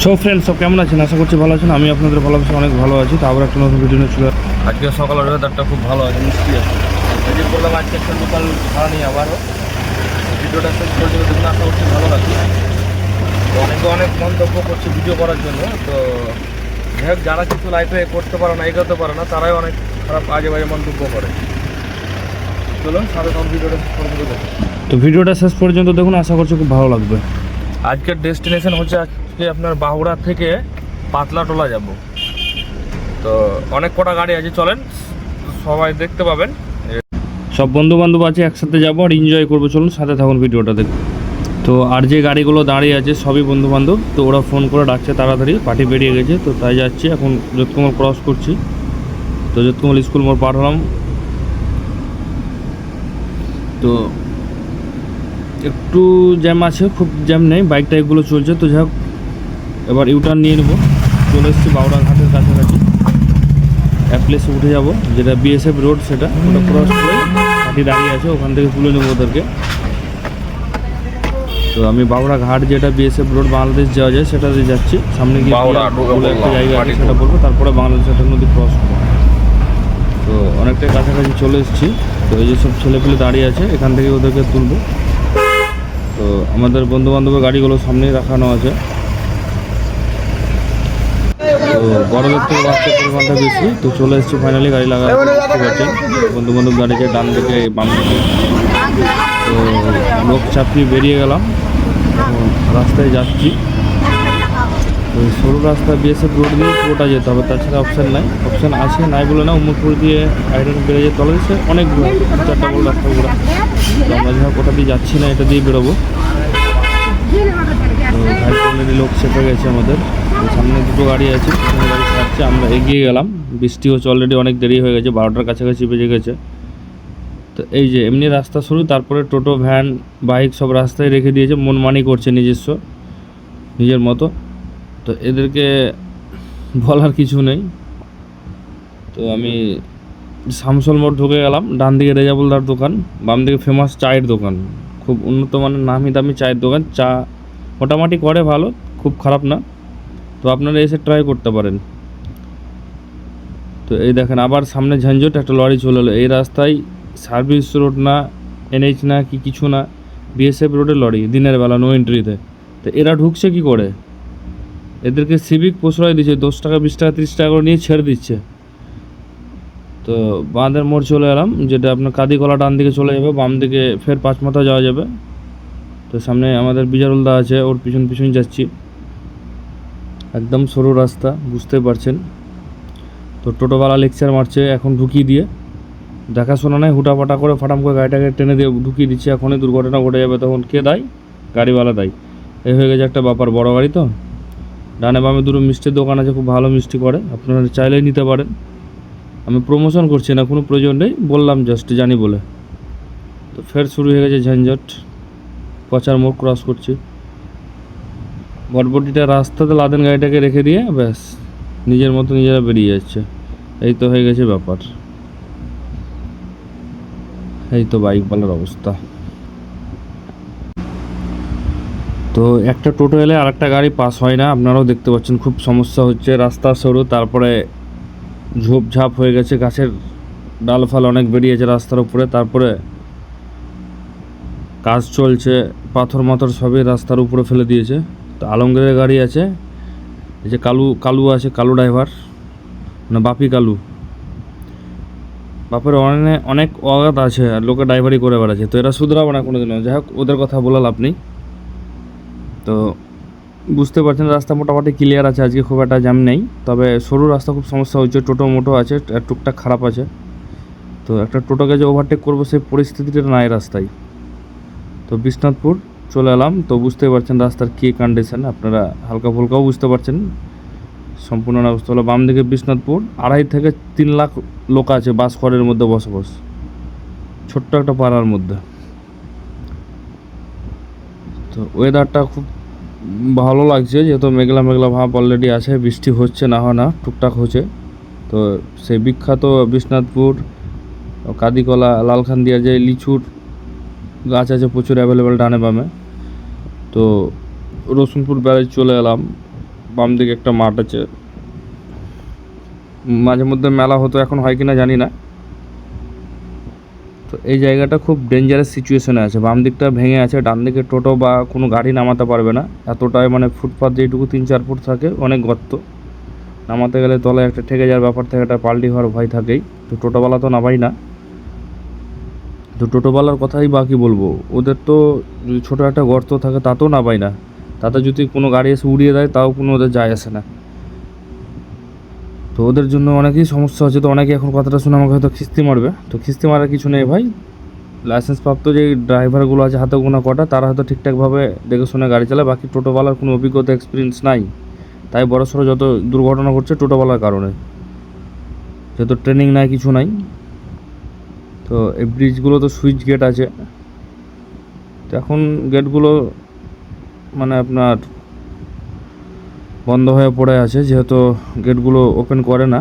So friends, সব কেমন আছেন? আশা করছি ভালো আছেন। আমি আপনাদের ভালোবাসা অনেক ভালো আছি। তো আবার একটা নতুন ভিডিও নিয়ে চলে আজকে সকালের ওয়েদারটা খুব ভালো আছে, মিষ্টি আছে। এই করলাম আজকে একটা লোকাল ভাড়া নিয়ে আবারও ভিডিওটা শেষ পর্যন্ত দেখুন, আশা করছি ভালো লাগবে। তো অনেক মন্তব্য করছে ভিডিও করার জন্য। তো যাই হোক, যারা কিছু লাইফে করতে পারে না, এগোতে পারে না, তারাই অনেক খারাপ আজে বাজে মন্তব্য করে। চলুন সাথে তখন ভিডিওটা শেষ পর্যন্ত দেখুন। তো ভিডিওটা শেষ পর্যন্ত দেখুন, আশা করছি খুব ভালো লাগবে। আজকের ডেস্টিনেশন হচ্ছে আজকে আপনার বাহুড়া থেকে পাতলাটোলা যাব। তো অনেক কটা গাড়ি আছে, চলেন সবাই দেখতে পাবেন। সব বন্ধু বান্ধব আছে, একসাথে যাবো আর এনজয় করবো। চলুন সাথে থাকুন, ভিডিওটা দেখুন। তো আর যে গাড়িগুলো দাঁড়িয়ে আছে সবই বন্ধু বান্ধব। তো ওরা ফোন করে ডাকছে তাড়াতাড়ি, পার্টি বেরিয়ে গেছে। তো তাই যাচ্ছি, এখন যোধকমল ক্রস করছি। তো যোধকমল স্কুল মোড় পার হলাম। তো একটু জ্যাম আছে, খুব জ্যাম নেই, বাইক টাইকগুলো চলছে। তো যাই হোক, এবার ইউটার্ন নিয়ে নেবো। চলে এসেছি বাউড়া ঘাটের কাছাকাছি। এক প্লেসে উঠে যাব, যেটা বিএসএফ রোড, সেটা ওটা ক্রস করে পার্টি দাঁড়িয়ে আছে, ওখান থেকে তুলে নেবো ওদেরকে। তো আমি বাউড়া ঘাট, যেটা বিএসএফ রোড বাংলাদেশ যাওয়া যায়, সেটাতে যাচ্ছি। সামনে গিয়ে বলে একটা জায়গা আছে, সেটা বলবো, তারপরে বাংলাদেশ একটা নদী ক্রস করবো। তো অনেকটাই কাছাকাছি চলে এসেছি। তো এই যে সব ছেলেপেলে দাঁড়িয়ে আছে, এখান থেকে ওদেরকে তুলবো। তো আমাদের বন্ধু বান্ধবের গাড়িগুলো সামনেই রাখানো আছে। তো বড়দের থেকে বাচ্চার পরিমাণটা বেশি। তো চলে এসেছি ফাইনালি, গাড়ি লাগা দেখতে পাচ্ছেন। বন্ধু বান্ধব গাড়িতে ডান দিকে বাম দিকে। তো লোক চাপিয়ে বেরিয়ে গেলাম, রাস্তায় যাচ্ছি। তো সরু রাস্তা বিএসএফ রোড দিয়ে পুরোটা যেতে হবে, তাছাড়া অপশান নাই। অপশান আছে নাই বলে না, উমরপুর দিয়ে আইরন বেড়ে যেতে হবে। সে অনেক চারটা বড় রাস্তা ঘোরা। তো আমরা যা ওটা দিয়ে যাচ্ছি না, এটা দিয়ে বেরোবো। তো অলরেডি লোক চেপে গেছে আমাদের। সামনে দুটো গাড়ি আছে, গাড়ি ছাড়ছে, আমরা এগিয়ে গেলাম। বৃষ্টি হচ্ছে, অলরেডি অনেক দেরি হয়ে গেছে, 12টার কাছাকাছি বেজে গেছে। তো এই যে এমনি রাস্তা শুরু, তারপরে টোটো ভ্যান বাইক সব রাস্তায় রেখে দিয়েছে, মনমানি করছে নিজস্ব নিজের মতো। তো এদেরকে বলার কিছু নেই। তো আমি শামসল মোড় ঢুকে গেলাম। ডান দিকে রেজাবুলদার দোকান, বাম দিকে ফেমাস চায়ের দোকান, খুব উন্নত মানের নামি দামি চায়ের দোকান। চা মোটামুটি করে ভালো, খুব খারাপ না। তো আপনারা এসে ট্রাই করতে পারেন। তো এই দেখেন, আবার সামনে ঝঞ্ঝট, একটা লরি চলে এলো। এই রাস্তায় সার্ভিস রোড না, এনএইচ না, কি কিছু না, বিএসএফ রোডের লরি, দিনের বেলা নো এন্ট্রিতে। তো এরা ঢুকছে কি করে? এদেরকে সিভিক প্রশ্রয় দিচ্ছে, 10 টাকা 20 টাকা 30 টাকা করে নিয়ে ছেড়ে দিচ্ছে। তো বাঁধের মোড় চলে এলাম, যেটা আপনার কাদিকলা ডান দিকে চলে যাবে, বাম দিকে ফের পাঁচমাথা যাওয়া যাবে। তো সামনে আমাদের বিজারুলদা আছে, ওর পিছন পিছন যাচ্ছি। একদম সরু রাস্তা, বুঝতে পারছেন। তো টোটোওয়ালা লেকচার মারছে এখন ঢুকিয়ে দিয়ে, দেখাশোনা নাই, হুটাপাটা করে ফাটাম করে গাড়িটাকে টেনে দিয়ে ঢুকিয়ে দিচ্ছে। এখনই দুর্ঘটনা ঘটে যাবে, তখন কে দায়ী? গাড়িওয়ালা দায়ী। এই হয়ে গেছে একটা ব্যাপার, বড় গাড়ি তো। ডানে বামে দুটো মিষ্টির দোকান আছে, খুব ভালো মিষ্টি করে, আপনারা চাইলেই নিতে পারেন। আমি প্রমোশন করছি না, কোনো প্রয়োজন নেই, বললাম জাস্ট জানি বলে। তো ফের শুরু হয়ে গেছে ঝঞ্ঝট। পচার মোড় ক্রস করছি, বটবটিটা রাস্তাতে লাদেন গাড়িটাকে রেখে দিয়ে ব্যাস নিজের মতো নিজেরা বেরিয়ে যাচ্ছে। এই তো হয়ে গেছে ব্যাপার। এই তো বাইকওয়ালার অবস্থা। তো একটা টোটো এলে আর একটা গাড়ি পাস হয় না, আপনারাও দেখতে পাচ্ছেন, খুব সমস্যা হচ্ছে। রাস্তা সরু, তারপরে ঝোপঝাপ হয়ে গেছে, গাছের ডালফাল অনেক বেরিয়েছে রাস্তার উপরে। তারপরে কাজ চলছে, পাথর মাথর সবই রাস্তার উপরে ফেলে দিয়েছে। তো আলমগীরের গাড়ি আছে, এই যে কালু আছে, কালু ড্রাইভার, না বাপি কালু, বাপের অনেক অগাধ আছে, আর লোকে ড্রাইভারি করে বেড়াচ্ছে। তো এরা শুধরাবে না কোনোদিনও। যাই হোক, ওদের কথা বলাল আপনি। তো বুঝতে পারছেন, রাস্তা মোটামুটি ক্লিয়ার আছে, আজকে খুব একটা জ্যাম নেই। তবে সরু রাস্তা, খুব সমস্যা হচ্ছে, টোটো মোটো আছে, টুকটাক খারাপ আছে। তো একটা টোটোকে যে ওভারটেক করবো সেই পরিস্থিতিটা নাই রাস্তায়। তো বিশ্বনাথপুর চলে এলাম। তো বুঝতে পারছেন রাস্তার কী কন্ডিশন, আপনারা হালকা ফুলকাও বুঝতে পারছেন, সম্পূর্ণ না বুঝতে পারলে। বাম দিকে বিশ্বনাথপুর, 2.5 থেকে 3 লাখ লোক আছে বাসঘরের মধ্যে বসবাস, ছোট্ট একটা পাড়ার মধ্যে। তো ওয়েদারটা খুব ভালো লাগছে, যেহেতু মেঘলা মেঘলা ভাব অলরেডি আছে, বৃষ্টি হচ্ছে না হয় না, টুকটাক হচ্ছে। তো সেই বিখ্যাত বিশ্বনাথপুর কাদিকলা লালখান্দিয়া যে লিচুর গাছ আছে প্রচুর অ্যাভেলেবেল ডানে বামে। তো রসুনপুর ব্যারেজ চলে এলাম, বাম দিকে একটা মাঠ আছে, মাঝে মধ্যে মেলা হতো, এখন হয় কিনা জানি না। তো এই জায়গাটা খুব ডেঞ্জারাস সিচুয়েশনে আছে, বাম দিকটা ভেঙে আছে, ডান দিকে টোটো বা কোনো গাড়ি নামাতে পারবে না, এতটাই মানে ফুটপাথ যেটুকু 3-4 ফুট থাকে অনেক গর্ত, নামাতে গেলে তলায় একটা ঠেকে যাওয়ার ব্যাপার থাকে, একটা পাল্টি হওয়ার ভয় থাকেই। তো টোটোওয়ালা তো নামাই না, তো টোটোওয়ালার কথাই বা কী বলবো, ওদের তো যদি ছোটো একটা গর্ত থাকে তাতেও নামাই না, তাতে যদি কোনো গাড়ি এসে উড়িয়ে দেয় তাও কোনো ওদের যায় আসে না। তো ওদের জন্য অনেকেই সমস্যা হচ্ছে। তো অনেকে এখন কথাটা শুনে আমাকে হয়তো খিস্তি মারবে, তো খিস্তি মারার কিছু নেই ভাই, লাইসেন্স প্রাপ্ত যে ড্রাইভারগুলো আছে হাতে গোনা কটা, তারা হয়তো ঠিকঠাকভাবে দেখে শুনে গাড়ি চালায়, বাকি টোটোওয়ালার কোনো অভিজ্ঞতা এক্সপিরিয়েন্স নাই, তাই বড়সড় যত দুর্ঘটনা ঘটছে টোটোওয়ালার কারণে, যেহেতু ট্রেনিং নাই কিছু নাই। তো এই ব্রিজগুলো তো সুইচ গেট আছে, তো এখন গেটগুলো মানে আপনার বন্ধ হয়ে পড়ে আছে, যেহেতু গেটগুলো ওপেন করে না।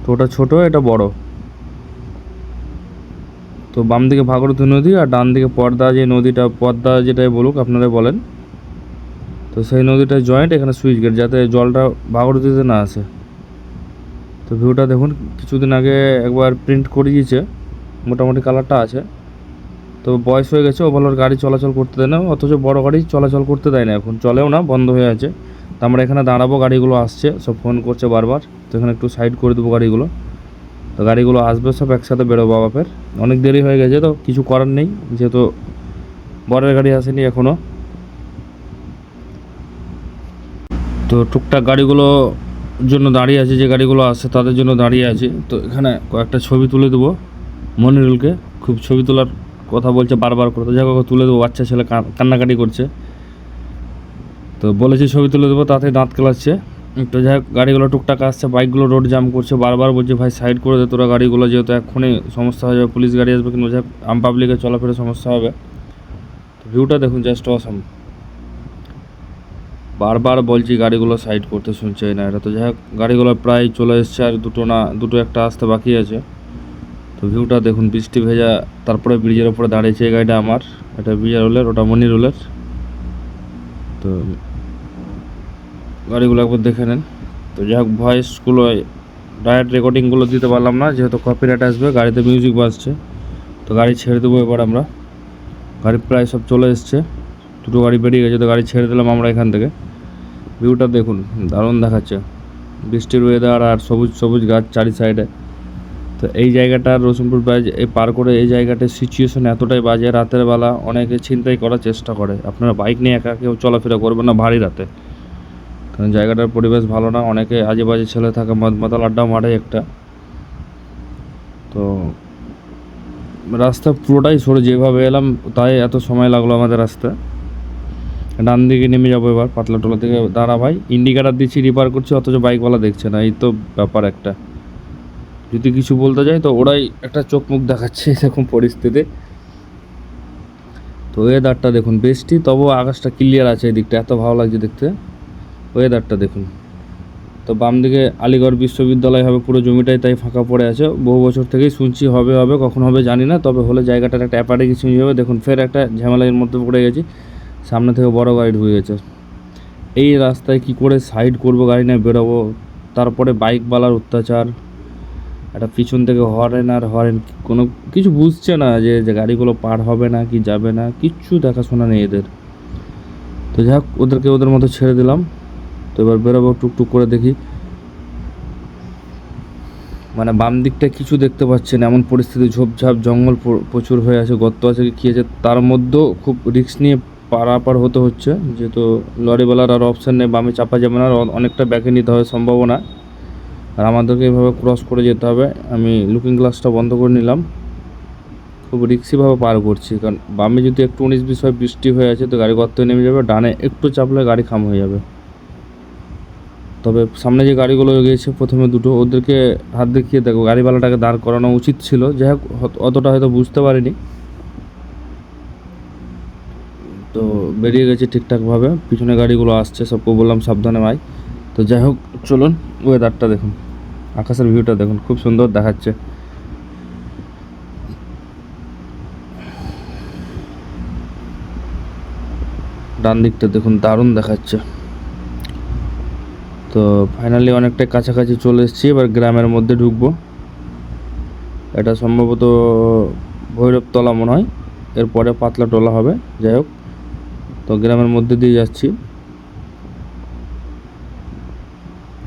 তো ওটা ছোটো, এটা বড়। তো বাম দিকে ভাগীরথী নদী আর ডান দিকে পদ্মা, যে নদীটা পদ্মা যেটাই বলুক আপনারা বলেন, তো সেই নদীটা জয়েন্ট, এখানে সুইচ গেট, যাতে জলটা ভাগীরথীতে না আসে। তো ভিউটা দেখুন, কিছুদিন আগে একবার প্রিন্ট করিয়েছে, মোটামুটি কালারটা আছে। তো বয়স হয়ে গেছে, ওভারলোড গাড়ি চলাচল করতে দেয় না, অথচ বড় গাড়ি চলাচল করতে দেয় না, এখন চলেও না, বন্ধ হয়ে আছে। তো আমরা এখানে দাঁড়াবো, গাড়িগুলো আসছে, সব ফোন করছে বারবার, তো এখানে একটু সাইড করে দেবো গাড়িগুলো। তো গাড়িগুলো আসবে, সব একসাথে বেরোবো বাপের, অনেক দেরি হয়ে গেছে, তো কিছু করার নেই, যেহেতু বরের গাড়ি আসেনি এখনও। তো টুকটাক গাড়িগুলো জন্য দাঁড়িয়ে আছে, যে গাড়িগুলো আসছে তাদের জন্য দাঁড়িয়ে আছে। তো এখানে কয়েকটা ছবি তুলে দেবো মনিরুলকে, খুব ছবি তোলার কথা বলছে বারবার করে, তো যাই হোক তুলে দেবো, বাচ্চা ছেলে কান্নাকাটি করছে, তো বলেছি ছবি তুলে দেবো, তাতে দাঁত কেলাচ্ছে। তো যাই হোক গাড়িগুলো টুকটাক আসছে, বাইকগুলো রোড জাম করছে, বারবার বলছে ভাই সাইড করে দে তোরা গাড়িগুলো, যেহেতু এক্ষুনি সমস্যা হয়ে যাবে, পুলিশ গাড়ি আসবে, কিন্তু যাই হোক আম পাবলিকের চলাফেরা সমস্যা হবে। তো ভিউটা দেখুন, জাস্ট অসাম। বারবার বলছি গাড়িগুলো সাইড করতে, শুনছে না এটা। তো যাই হোক গাড়িগুলো প্রায় চলে এসছে, আর দুটো একটা আসতে বাকি আছে। তো ভিউটা দেখুন, বৃষ্টি ভেজা, তারপরে ব্রিজের ওপরে দাঁড়িয়েছে এই গাড়িটা আমার, এটা বিআরওয়েলের, ওটা মনিরুলের। তো গাড়িগুলো একবার দেখে নেন। তো যাই হোক ভয়েসগুলো ডাইরেক্ট রেকর্ডিংগুলো দিতে পারলাম না, যেহেতু কপিরাইট আসবে, গাড়িতে মিউজিক বাজছে। তো গাড়ি ছেড়ে দেবো এবার আমরা, গাড়ি প্রায় সব চলে এসছে, দুটো গাড়ি বেরিয়ে গেছে, তো গাড়ি ছেড়ে দিলাম আমরা এখান থেকে। ভিউটা দেখুন, দারুণ দেখাচ্ছে, বৃষ্টির ওয়েদার আর সবুজ সবুজ গাছ চারি সাইডে। তো এই জায়গাটা রসুনপুর ব্রিজ এই পার করে, এই জায়গাটার সিচুয়েশন এতটাই বাজে, রাতের বেলা অনেকে ছিনতাই করার চেষ্টা করে, আপনারা বাইক নিয়ে একা কেউ চলাফেরা করবেন না ভারী রাতে, কারণ জায়গাটার পরিবেশ ভালো না, অনেকে আজে বাজে ছেলে থাকে, মদ মাতাল আড্ডা মারে একটা। তো রাস্তা পুরোটাই সরে, যেভাবে এলাম তাই এত সময় লাগলো আমাদের রাস্তা। ডান দিকে নেমে যাবো এবার, পাতলাটোলা থেকে। দাঁড়া ভাই, ইন্ডিকেটার দিচ্ছি, রিপার করছি, অথচ বাইকওয়ালা দেখছে না, এই তো ব্যাপার একটা। যদি কিছু বলতে যাই তো ওরাই একটা চোখ মুখ দেখাচ্ছে এরকম পরিস্থিতি। তো ওয়েদারটা দেখুন, বৃষ্টি তবুও আকাশটা ক্লিয়ার আছে, এই দিকটা এত ভালো লাগছে দেখতে, ওয়েদারটা দেখুন। তো বাম দিকে আলিগড় বিশ্ববিদ্যালয় হবে, পুরো জমিটাই তাই ফাঁকা পড়ে আছে, বহু বছর থেকেই শুনছি হবে হবে, কখন হবে জানি না, তবে হলে জায়গাটার একটা অ্যাপার্টে কিছু হবে। দেখুন ফের একটা ঝামেলার মধ্যে পড়ে গেছি, সামনে থেকে বড় গাড়ি ঢুকে গেছে। এই রাস্তায় কি করে সাইড করব, গাড়ি নিয়ে বেরোবো, তারপরে বাইকওয়ালার অত্যাচার, একটা পিছন থেকে হরেন আর হরেন, কোনো কিছু বুঝছে না যে গাড়িগুলো পার হবে না কি যাবে না, কিচ্ছু দেখাশোনা নেই এদের। তো যাই হোক ওদেরকে ওদের মতো ছেড়ে দিলাম। তো এবার বেরোবো, টুকটুক করে দেখি, মানে বাম দিকটা কিছু দেখতে পাচ্ছেন এমন পরিস্থিতি, ঝোপঝাপ জঙ্গল প্রচুর হয়ে আছে, গর্ত আছে কি আছে, তার মধ্যেও খুব রিস্ক নিয়ে পারাপার হতে হচ্ছে, যেহেতু লরিওয়ালার আর অপশান নেই, বামে চাপা যাবে না, আর অনেকটা ব্যাকে নিতে হবে সম্ভাবনা, আর আমাদেরকে এভাবে ক্রস করে যেতে হবে। আমি লুকিং গ্লাসটা বন্ধ করে নিলাম, খুব রিক্সিভাবে পার করছি, কারণ বামে যদি একটু 19-20 হয়, বৃষ্টি হয়ে আছে, তো গাড়ি গর্তে নেমে যাবে, ডানে একটু চাপলে গাড়ি খাম হয়ে যাবে। তবে সামনে যে গাড়িগুলো গিয়েছে প্রথমে দুটো, ওদেরকে হাত দেখিয়ে দেখো, গাড়িওয়ালাটাকে দাঁড় করানো উচিত ছিল, যাই হোক অতটা হয়তো বুঝতে পারিনি। তো বেরিয়ে গেছে ঠিকঠাকভাবে, পিছনে গাড়িগুলো আসছে, সবকে বললাম সাবধানে ভাই। তো যাই হোক চলুন, ওয়েদারটা দেখুন, আকাশের ভিউটা দেখুন, খুব সুন্দর দেখাচ্ছে। ডান দিকটা দেখুন, দারুণ দেখাচ্ছে, তো ফাইনালি অনেকটাই কাছাকাছি চলে এসেছি, এবার গ্রামের মধ্যে ঢুকবো। এটা সম্ভবত ভৈরবতলা মনে হয়, এরপরে পাতলা টোলা হবে। যাই হোক, তো গ্রামের মধ্যে দিয়ে যাচ্ছি।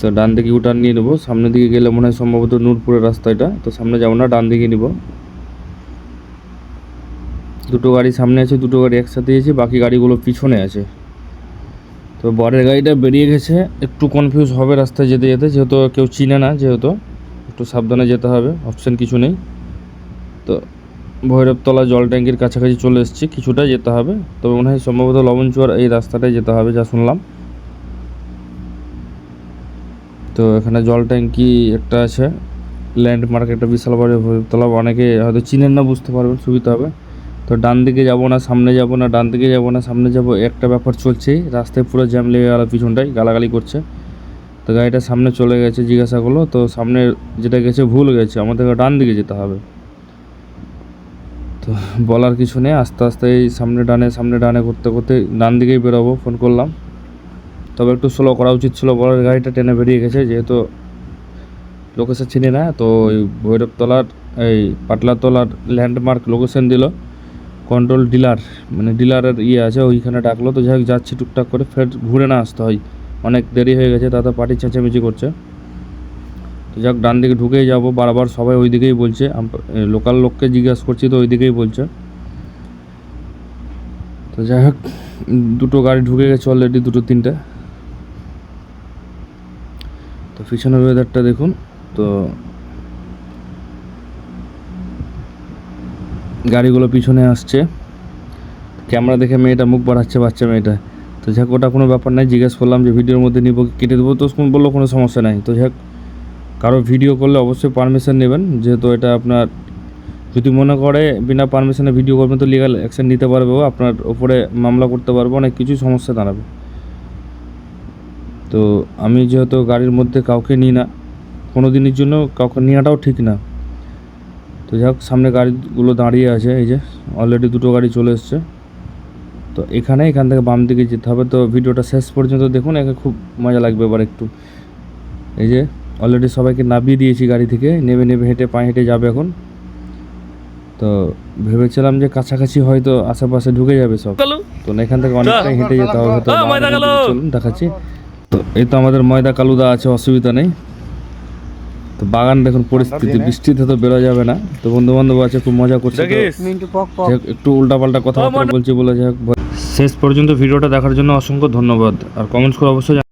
তো ডান দিকে ইউটার্ন নিয়ে নেবো, সামনের দিকে গেলে মনে হয় সম্ভবত নূরপুরের রাস্তা এটা। তো সামনে যাবো না, ডান দিকে নিব। দুটো গাড়ি সামনে আছে, দুটো গাড়ি একসাথে আছে, বাকি গাড়িগুলো পিছনে আছে। তো বরের গাড়িটা বেরিয়ে গেছে, একটু কনফিউজ হবে রাস্তায় যেতে যেতে, যেহেতু কেউ চিনে না, যেহেতু একটু সাবধানে যেতে হবে, অপশান কিছু নেই। তো ভৈরবতলা জল ট্যাঙ্কির কাছাকাছি চলে এসেছি, কিছুটা যেতে হবে। তবে মনে হয় সম্ভবত লবণচুয়ার এই রাস্তাটাই যেতে হবে, যা শুনলাম। তো এখানে জল ট্যাঙ্কি একটা আছে, ল্যান্ডমার্ক একটা বিশাল বড় ভৈরবতলা, অনেকে হয়তো চিনেন না, বুঝতে পারবেন, সুবিধা হবে। তো ডান দিকে যাব না সামনে যাব না, ডান দিকে যাব না সামনে যাব, একটা ব্যাপার চলছেই। রাস্তায় পুরো জ্যাম লেগে গেল, পিছনটাই গালাগালি করছে। তো গাড়িটা সামনে চলে গেছে, জিজ্ঞাসা করলো, তো সামনে যেটা গেছে ভুল গেছে, আমাদেরকে ডান দিকে যেতে হবে। তো বলার কিছু নেই, আস্তে আস্তে এই সামনে ডানে করতে করতে ডান দিকেই বেরোবো, ফোন করলাম। তবে একটু স্লো করা উচিত ছিল, বলার গাড়িটা টেনে বেরিয়ে গেছে, যেহেতু লোকেশন চিনি না। তো ওই ভৈরবতলার এই পাটলাতলার ল্যান্ডমার্ক লোকেশন দিল, কন্ট্রোল ডিলার মানে ডিলারের আছে, ওইখানে ডাকলো। তো যাই হোক, যাচ্ছি টুকটাক করে, ফের ঘুরে না আসতে হয়, অনেক দেরি হয়ে গেছে, তাতে পার্টি চেঁচামেচি করছে। তো যাক, ডান দিকে ঢুকেই যাব, বারবার সবাই ওই দিকেই বলছে, লোকাল লোককে জিজ্ঞাসা করছি তো ওই দিকেই বলছে। তো যাই হোক, দুটো গাড়ি ঢুকে গেছে অলরেডি, দুটো তিনটে। তো পিছনের ওয়েদারটা দেখুন। তো গাড়িগুলো পিছনে আসছে, ক্যামেরা দেখে মেয়েটা মুখ বাড়াচ্ছে, বাচ্চা মেয়েটা। তো যাক, ওটা কোনো ব্যাপার নাই, জিজ্ঞেস করলাম যে ভিডিওর মধ্যে নিব, কেটে দেবো। তো বললো কোনো সমস্যা নাই। তো যাক, কারো ভিডিও করলে অবশ্যই পারমিশন নেবেন, যেহেতু এটা আপনার, যদি মনে করে বিনা পারমিশনে ভিডিও করবেন তো লিগাল অ্যাকশন নিতে পারবে, আপনার ওপরে মামলা করতে পারবো, অনেক কিছু সমস্যা দাঁড়াবে। তো আমি যেহেতু গাড়ির মধ্যে কাউকে নিই না, কোনো দিনের জন্য কাউকে নেওয়াটাও ঠিক না। তো যাক, সামনে গাড়িগুলো দাঁড়িয়ে আছে, এই যে অলরেডি দুটো গাড়ি চলে এসছে। তো এখান থেকে বাম দিকে যেতে হবে। তো ভিডিওটা শেষ পর্যন্ত দেখুন, একে খুব মজা লাগবে এবার একটু। এই যে অলরেডি সবাইকে নামিয়ে দিয়েছি গাড়ি থেকে, নেবে পায়ে হেঁটে যাবে এখন। তো ভেবেছিলাম যে কাছাকাছি হয়তো আশেপাশে ঢুকে যাবে সব, তো এখান থেকে অনেকটাই হেঁটে যেতে হবে। তো চলুন দেখাচ্ছি। তো এই তো আমাদের ময়দা কালুদা আছে, অসুবিধা নেই। তো বাগান দেখুন পরিস্থিতি, বৃষ্টিতে তো বেরোয়া যাবে না। তো বন্ধু বান্ধব আছে, খুব মজা করছে। একটু উল্টাপাল্টা কথা বলছি বলে, যাই হোক, শেষ পর্যন্ত ভিডিওটা দেখার জন্য অসংখ্য ধন্যবাদ। আর কমেন্টস করে অবশ্যই